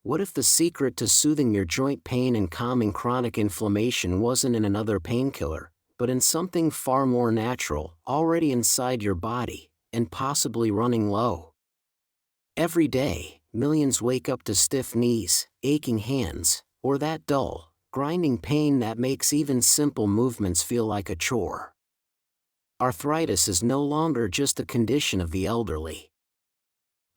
What if the secret to soothing your joint pain and calming chronic inflammation wasn't in another painkiller, but in something far more natural, already inside your body, and possibly running low? Every day, millions wake up to stiff knees, aching hands, or that dull, grinding pain that makes even simple movements feel like a chore. Arthritis is no longer just a condition of the elderly.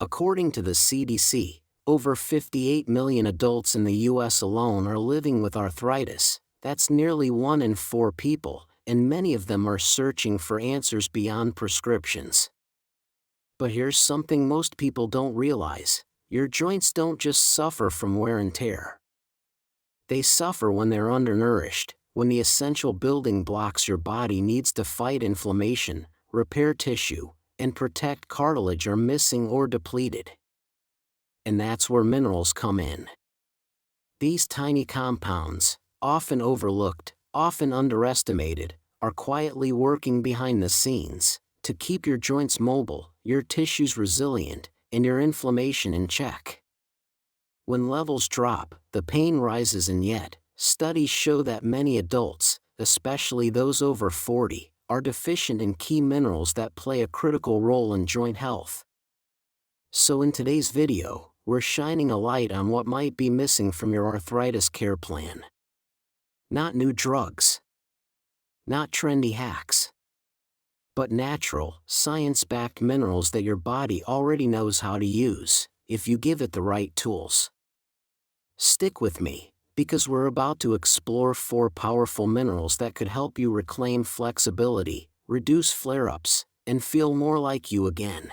According to the CDC, over 58 million adults in the US alone are living with arthritis. That's nearly 1 in 4 people, and many of them are searching for answers beyond prescriptions. But here's something most people don't realize: your joints don't just suffer from wear and tear. They suffer when they're undernourished, when the essential building blocks your body needs to fight inflammation, repair tissue, and protect cartilage are missing or depleted. And that's where minerals come in. These tiny compounds, often overlooked, often underestimated, are quietly working behind the scenes to keep your joints mobile, your tissues resilient, and your inflammation in check. When levels drop, the pain rises, and yet, studies show that many adults, especially those over 40, are deficient in key minerals that play a critical role in joint health. So in today's video, we're shining a light on what might be missing from your arthritis care plan. Not new drugs. Not trendy hacks. But natural, science-backed minerals that your body already knows how to use, if you give it the right tools. Stick with me, because we're about to explore 4 powerful minerals that could help you reclaim flexibility, reduce flare-ups, and feel more like you again.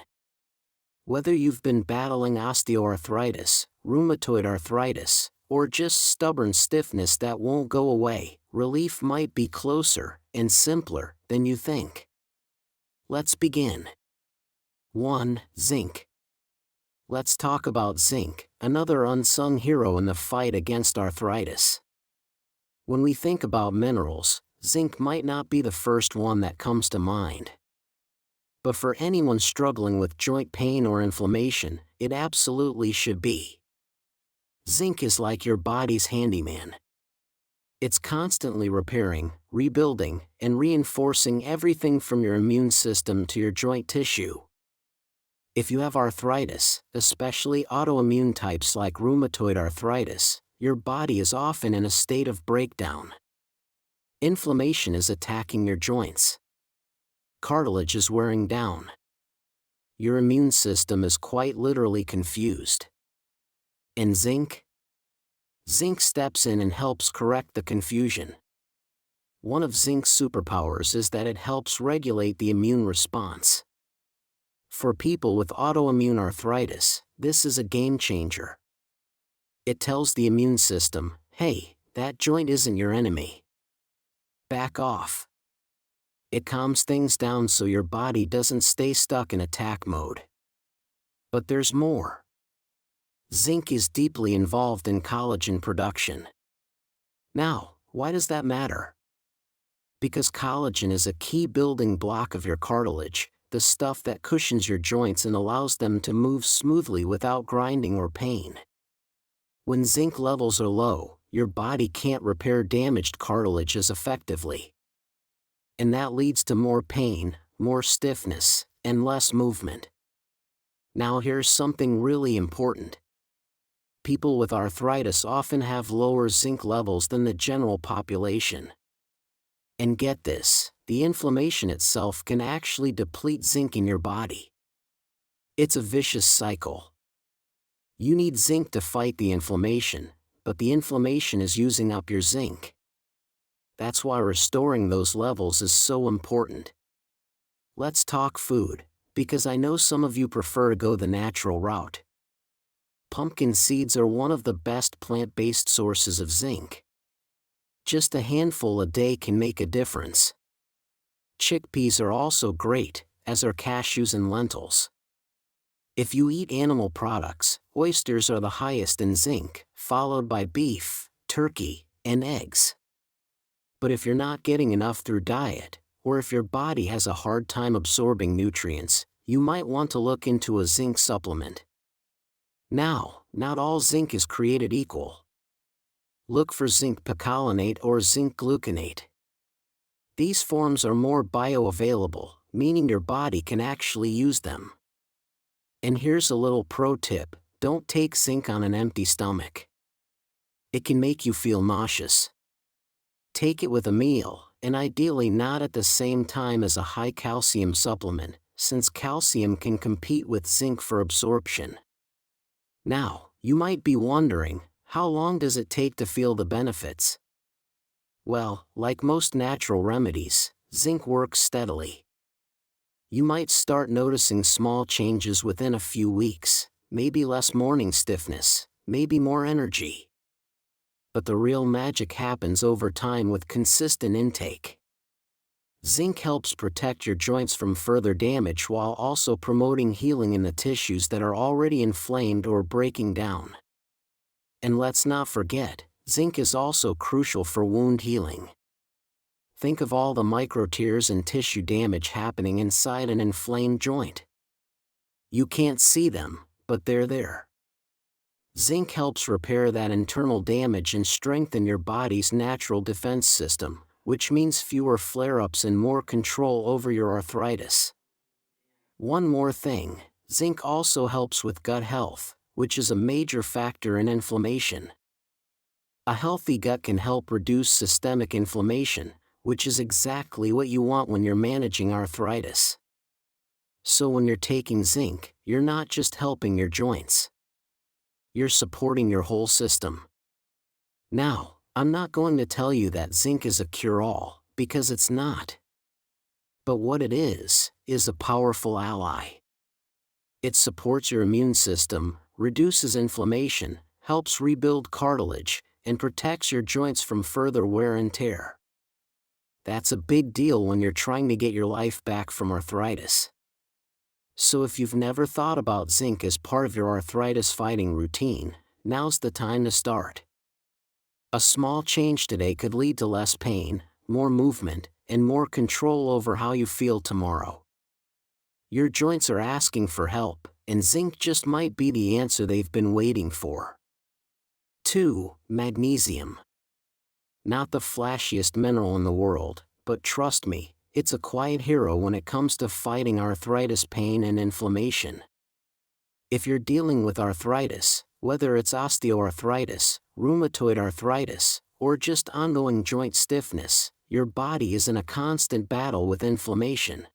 Whether you've been battling osteoarthritis, rheumatoid arthritis, or just stubborn stiffness that won't go away, relief might be closer and simpler than you think. Let's begin. 1. Zinc. Let's talk about zinc, another unsung hero in the fight against arthritis. When we think about minerals, zinc might not be the first one that comes to mind. But for anyone struggling with joint pain or inflammation, it absolutely should be. Zinc is like your body's handyman. It's constantly repairing, rebuilding, and reinforcing everything from your immune system to your joint tissue. If you have arthritis, especially autoimmune types like rheumatoid arthritis, your body is often in a state of breakdown. Inflammation is attacking your joints. Cartilage is wearing down. Your immune system is quite literally confused. And zinc? Zinc steps in and helps correct the confusion. One of zinc's superpowers is that it helps regulate the immune response. For people with autoimmune arthritis, this is a game changer. It tells the immune system, hey, that joint isn't your enemy. Back off. It calms things down so your body doesn't stay stuck in attack mode. But there's more. Zinc is deeply involved in collagen production. Now, why does that matter? Because collagen is a key building block of your cartilage, the stuff that cushions your joints and allows them to move smoothly without grinding or pain. When zinc levels are low, your body can't repair damaged cartilage as effectively. And that leads to more pain, more stiffness, and less movement. Now here's something really important. People with arthritis often have lower zinc levels than the general population. And get this, the inflammation itself can actually deplete zinc in your body. It's a vicious cycle. You need zinc to fight the inflammation, but the inflammation is using up your zinc. That's why restoring those levels is so important. Let's talk food, because I know some of you prefer to go the natural route. Pumpkin seeds are one of the best plant-based sources of zinc. Just a handful a day can make a difference. Chickpeas are also great, as are cashews and lentils. If you eat animal products, oysters are the highest in zinc, followed by beef, turkey, and eggs. But if you're not getting enough through diet, or if your body has a hard time absorbing nutrients, you might want to look into a zinc supplement. Now, not all zinc is created equal. Look for zinc picolinate or zinc gluconate. These forms are more bioavailable, meaning your body can actually use them. And here's a little pro tip: don't take zinc on an empty stomach. It can make you feel nauseous. Take it with a meal, and ideally not at the same time as a high calcium supplement, since calcium can compete with zinc for absorption. Now, you might be wondering, how long does it take to feel the benefits? Well, like most natural remedies, zinc works steadily. You might start noticing small changes within a few weeks, maybe less morning stiffness, maybe more energy. But the real magic happens over time with consistent intake. Zinc helps protect your joints from further damage while also promoting healing in the tissues that are already inflamed or breaking down. And let's not forget, zinc is also crucial for wound healing. Think of all the micro tears and tissue damage happening inside an inflamed joint. You can't see them, but they're there. Zinc helps repair that internal damage and strengthen your body's natural defense system, which means fewer flare-ups and more control over your arthritis. One more thing, zinc also helps with gut health, which is a major factor in inflammation. A healthy gut can help reduce systemic inflammation, which is exactly what you want when you're managing arthritis. So when you're taking zinc, you're not just helping your joints. You're supporting your whole system. Now, I'm not going to tell you that zinc is a cure-all, because it's not. But what it is a powerful ally. It supports your immune system, reduces inflammation, helps rebuild cartilage, and protects your joints from further wear and tear. That's a big deal when you're trying to get your life back from arthritis. So if you've never thought about zinc as part of your arthritis fighting routine, now's the time to start. A small change today could lead to less pain, more movement, and more control over how you feel tomorrow. Your joints are asking for help, and zinc just might be the answer they've been waiting for. 2. Magnesium. Not the flashiest mineral in the world, but trust me, it's a quiet hero when it comes to fighting arthritis pain and inflammation. If you're dealing with arthritis, whether it's osteoarthritis, rheumatoid arthritis, or just ongoing joint stiffness, your body is in a constant battle with inflammation.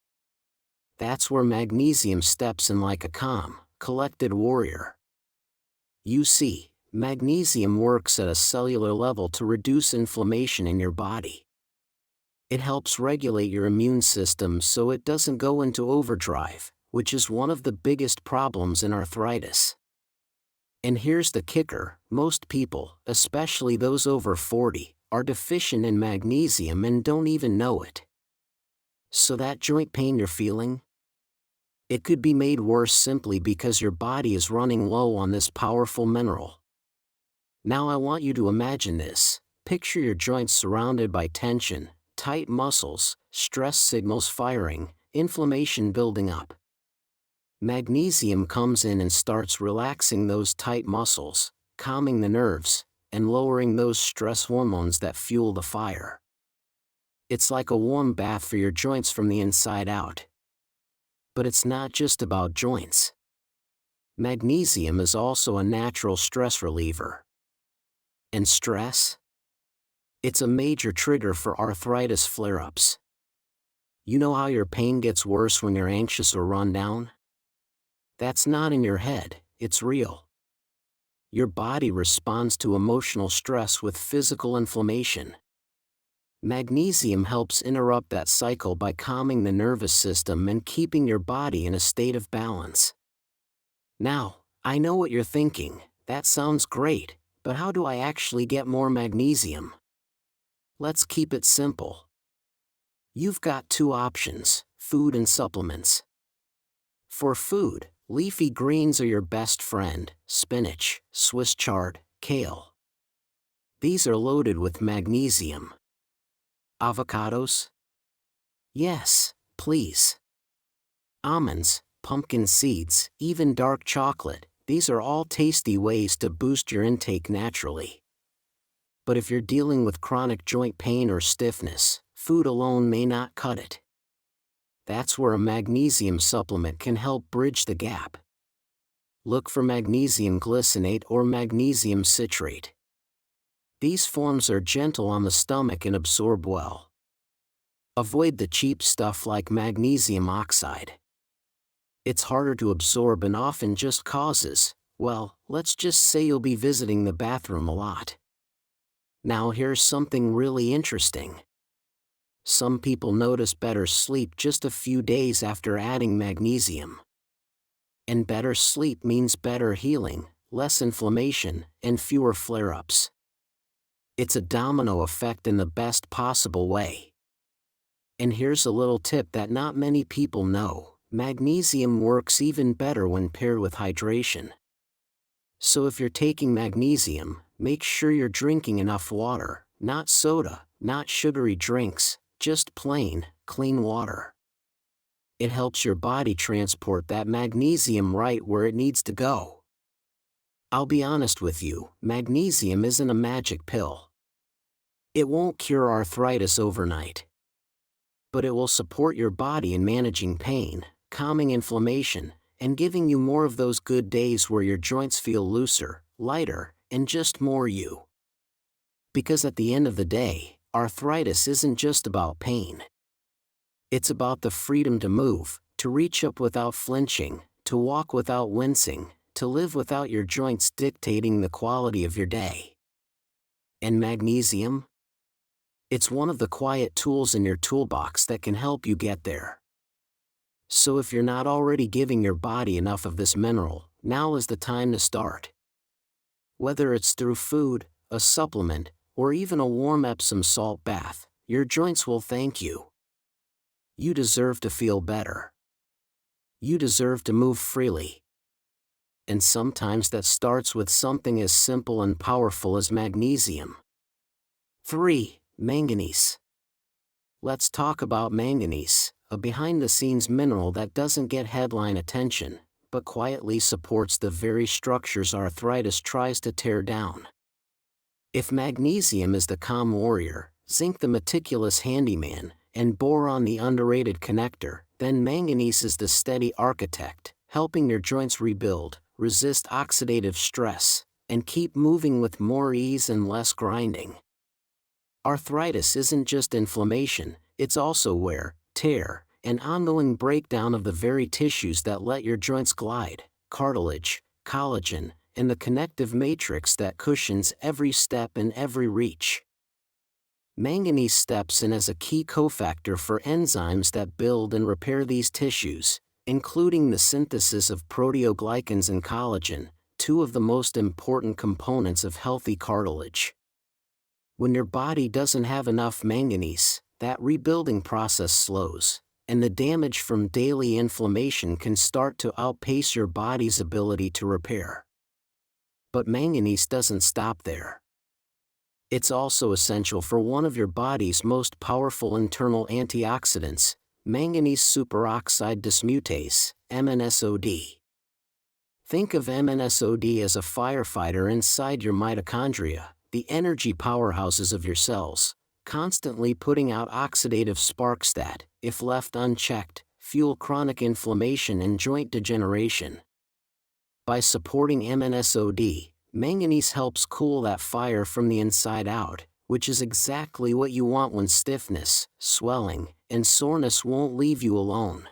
That's where magnesium steps in like a calm, collected warrior. You see, magnesium works at a cellular level to reduce inflammation in your body. It helps regulate your immune system so it doesn't go into overdrive, which is one of the biggest problems in arthritis. And here's the kicker: most people, especially those over 40, are deficient in magnesium and don't even know it. So that joint pain you're feeling? It could be made worse simply because your body is running low on this powerful mineral. Now I want you to imagine this. Picture your joints surrounded by tension, tight muscles, stress signals firing, inflammation building up. Magnesium comes in and starts relaxing those tight muscles, calming the nerves, and lowering those stress hormones that fuel the fire. It's like a warm bath for your joints from the inside out. But it's not just about joints. Magnesium is also a natural stress reliever. And stress? It's a major trigger for arthritis flare-ups. You know how your pain gets worse when you're anxious or run down? That's not in your head, it's real. Your body responds to emotional stress with physical inflammation. Magnesium helps interrupt that cycle by calming the nervous system and keeping your body in a state of balance. Now, I know what you're thinking: that sounds great, but how do I actually get more magnesium? Let's keep it simple. You've got two options: food and supplements. For food, leafy greens are your best friend: spinach, Swiss chard, kale. These are loaded with magnesium. Avocados? Yes, please. Almonds, pumpkin seeds, even dark chocolate, These are all tasty ways to boost your intake naturally. But if you're dealing with chronic joint pain or stiffness, food alone may not cut it. That's where a magnesium supplement can help bridge the gap. Look for magnesium glycinate or magnesium citrate. These forms are gentle on the stomach and absorb well. Avoid the cheap stuff like magnesium oxide. It's harder to absorb and often just causes, well, let's just say you'll be visiting the bathroom a lot. Now here's something really interesting. Some people notice better sleep just a few days after adding magnesium. And better sleep means better healing, less inflammation, and fewer flare-ups. It's a domino effect in the best possible way. And here's a little tip that not many people know: magnesium works even better when paired with hydration. So if you're taking magnesium, make sure you're drinking enough water, not soda, not sugary drinks, just plain, clean water. It helps your body transport that magnesium right where it needs to go. I'll be honest with you, magnesium isn't a magic pill. It won't cure arthritis overnight. But it will support your body in managing pain, calming inflammation, and giving you more of those good days where your joints feel looser, lighter, and just more you. Because at the end of the day, arthritis isn't just about pain. It's about the freedom to move, to reach up without flinching, to walk without wincing, to live without your joints dictating the quality of your day. And magnesium? It's one of the quiet tools in your toolbox that can help you get there. So if you're not already giving your body enough of this mineral, now is the time to start. Whether it's through food, a supplement, or even a warm Epsom salt bath, your joints will thank you. You deserve to feel better. You deserve to move freely. And sometimes that starts with something as simple and powerful as magnesium. 3. Manganese. Let's talk about manganese, a behind-the-scenes mineral that doesn't get headline attention, but quietly supports the very structures arthritis tries to tear down. If magnesium is the calm warrior, zinc the meticulous handyman, and boron the underrated connector, then manganese is the steady architect, helping your joints rebuild, resist oxidative stress, and keep moving with more ease and less grinding. Arthritis isn't just inflammation, it's also wear, tear, and ongoing breakdown of the very tissues that let your joints glide: cartilage, collagen, and the connective matrix that cushions every step and every reach. Manganese steps in as a key cofactor for enzymes that build and repair these tissues, including the synthesis of proteoglycans and collagen, two of the most important components of healthy cartilage. When your body doesn't have enough manganese, that rebuilding process slows, and the damage from daily inflammation can start to outpace your body's ability to repair. But manganese doesn't stop there. It's also essential for one of your body's most powerful internal antioxidants, manganese superoxide dismutase, MnSOD. Think of MnSOD as a firefighter inside your mitochondria, the energy powerhouses of your cells, constantly putting out oxidative sparks that, if left unchecked, fuel chronic inflammation and joint degeneration. By supporting MnSOD, manganese helps cool that fire from the inside out, which is exactly what you want when stiffness, swelling, and soreness won't leave you alone.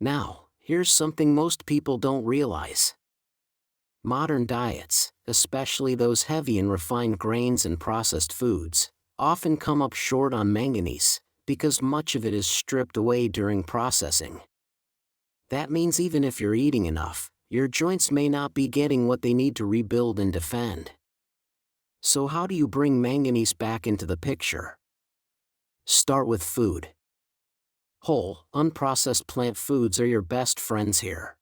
Now, here's something most people don't realize. Modern diets, especially those heavy in refined grains and processed foods, often come up short on manganese, because much of it is stripped away during processing. That means even if you're eating enough, your joints may not be getting what they need to rebuild and defend. So how do you bring manganese back into the picture? Start with food. Whole, unprocessed plant foods are your best friends here.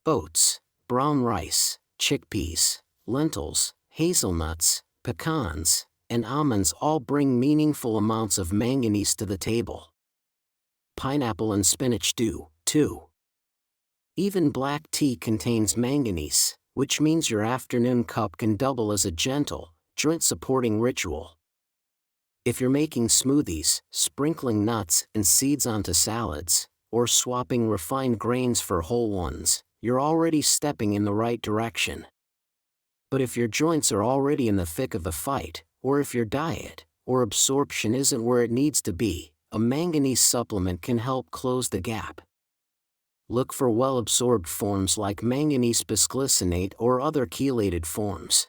Oats, brown rice, chickpeas, lentils, hazelnuts, pecans, and almonds all bring meaningful amounts of manganese to the table. Pineapple and spinach do, too. Even black tea contains manganese, which means your afternoon cup can double as a gentle, joint-supporting ritual. If you're making smoothies, sprinkling nuts and seeds onto salads, or swapping refined grains for whole ones, you're already stepping in the right direction. But if your joints are already in the thick of the fight, or if your diet or absorption isn't where it needs to be, a manganese supplement can help close the gap. Look for well-absorbed forms like manganese bisglycinate or other chelated forms.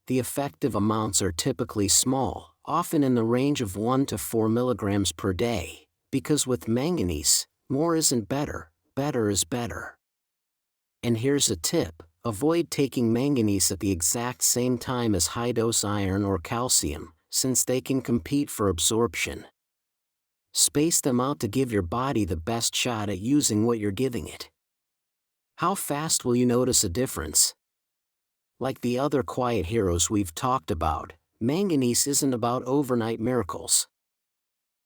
The effective amounts are typically small, often in the range of 1 to 4 milligrams per day, because with manganese, more isn't better, better is better. And here's a tip: avoid taking manganese at the exact same time as high-dose iron or calcium, since they can compete for absorption. Space them out to give your body the best shot at using what you're giving it. How fast will you notice a difference? Like the other quiet heroes we've talked about, manganese isn't about overnight miracles.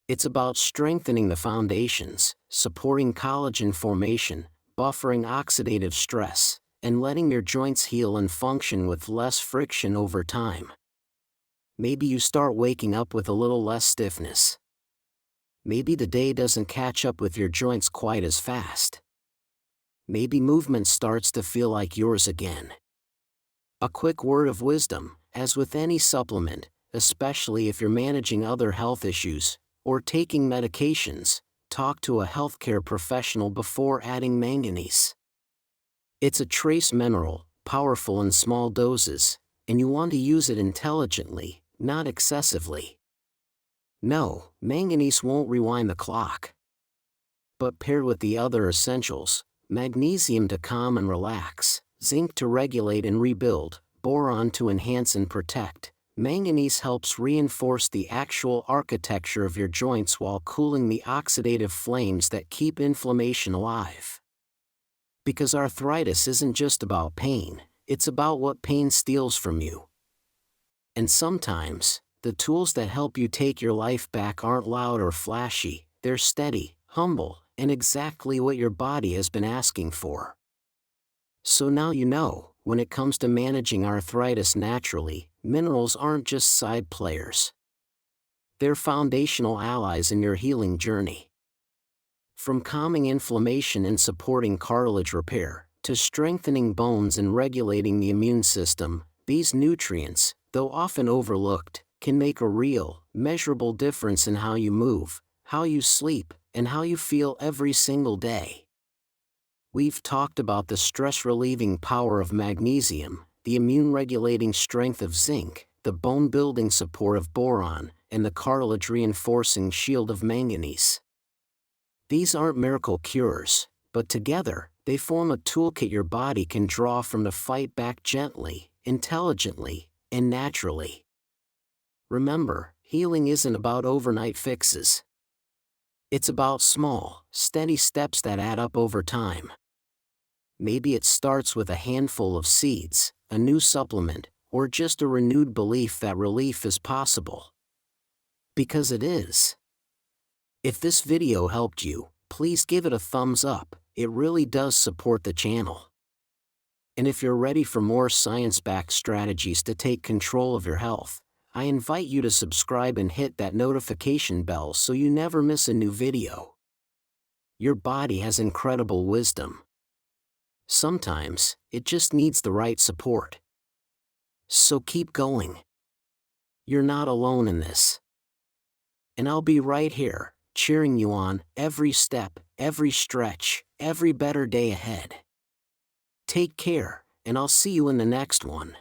It's about strengthening the foundations, supporting collagen formation, buffering oxidative stress, and letting your joints heal and function with less friction over time. Maybe you start waking up with a little less stiffness. Maybe the day doesn't catch up with your joints quite as fast. Maybe movement starts to feel like yours again. A quick word of wisdom: as with any supplement, especially if you're managing other health issues or taking medications, talk to a healthcare professional before adding manganese. It's a trace mineral, powerful in small doses, and you want to use it intelligently, not excessively. No, manganese won't rewind the clock. But paired with the other essentials, magnesium to calm and relax, zinc to regulate and rebuild, boron to enhance and protect, manganese helps reinforce the actual architecture of your joints while cooling the oxidative flames that keep inflammation alive. Because arthritis isn't just about pain, it's about what pain steals from you. And sometimes, the tools that help you take your life back aren't loud or flashy, they're steady, humble, and exactly what your body has been asking for. So now you know, when it comes to managing arthritis naturally, minerals aren't just side players. They're foundational allies in your healing journey. From calming inflammation and supporting cartilage repair, to strengthening bones and regulating the immune system, these nutrients, though often overlooked, can make a real, measurable difference in how you move, how you sleep, and how you feel every single day. We've talked about the stress-relieving power of magnesium, the immune-regulating strength of zinc, the bone-building support of boron, and the cartilage-reinforcing shield of manganese. These aren't miracle cures, but together, they form a toolkit your body can draw from to fight back gently, intelligently, and naturally. Remember, healing isn't about overnight fixes. It's about small, steady steps that add up over time. Maybe it starts with a handful of seeds, a new supplement, or just a renewed belief that relief is possible. Because it is. If this video helped you, please give it a thumbs up, it really does support the channel. And if you're ready for more science-backed strategies to take control of your health, I invite you to subscribe and hit that notification bell so you never miss a new video. Your body has incredible wisdom. Sometimes, it just needs the right support. So keep going. You're not alone in this. And I'll be right here, cheering you on, every step, every stretch, every better day ahead. Take care, and I'll see you in the next one.